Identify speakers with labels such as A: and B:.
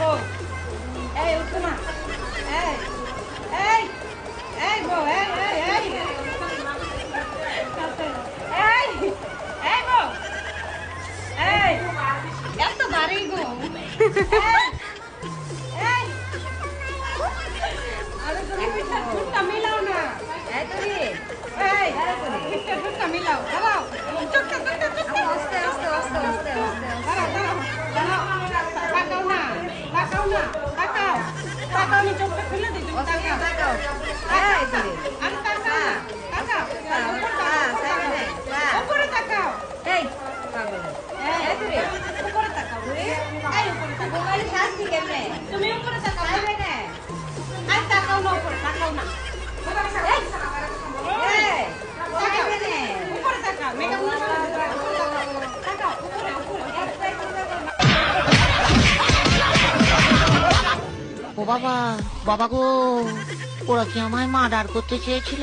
A: বউ এই উঠো না এই এই এই বউ এই এই এই এই এই বউ এই এত ভারী গো এই এই আরে তুমি ঠুটটা মিলাও না এই তুমি এই ঠুটটা মিলাও দাঁড়াও ঠুটটা আস্তে আস্তে আস্তে আস্তে আস্তে দাঁড়াও দাঁড়াও তাকাও না তাকাও না তাকাও তাকাও আমি চোখটা খুলে দিই তুমি তাকাও তাকাও এই তুমি আমি তাকাও না তাকাও উপরে তাকাও এই পাগল এই তুমি উপরে তাকাও রে এই উপরে তাকাও মোবাইল শাস্তি কেমনে তুমি উপরে তাকাও আইবে না আই তাকাও না উপরে তাকাও না এই তাকাও না উপরে তাকাও মেকআপ না তাকাও উপরে উপরে
B: ও বাবা বাবা গো ওরা কি আমায় মার্ডার করতে চেয়েছিল।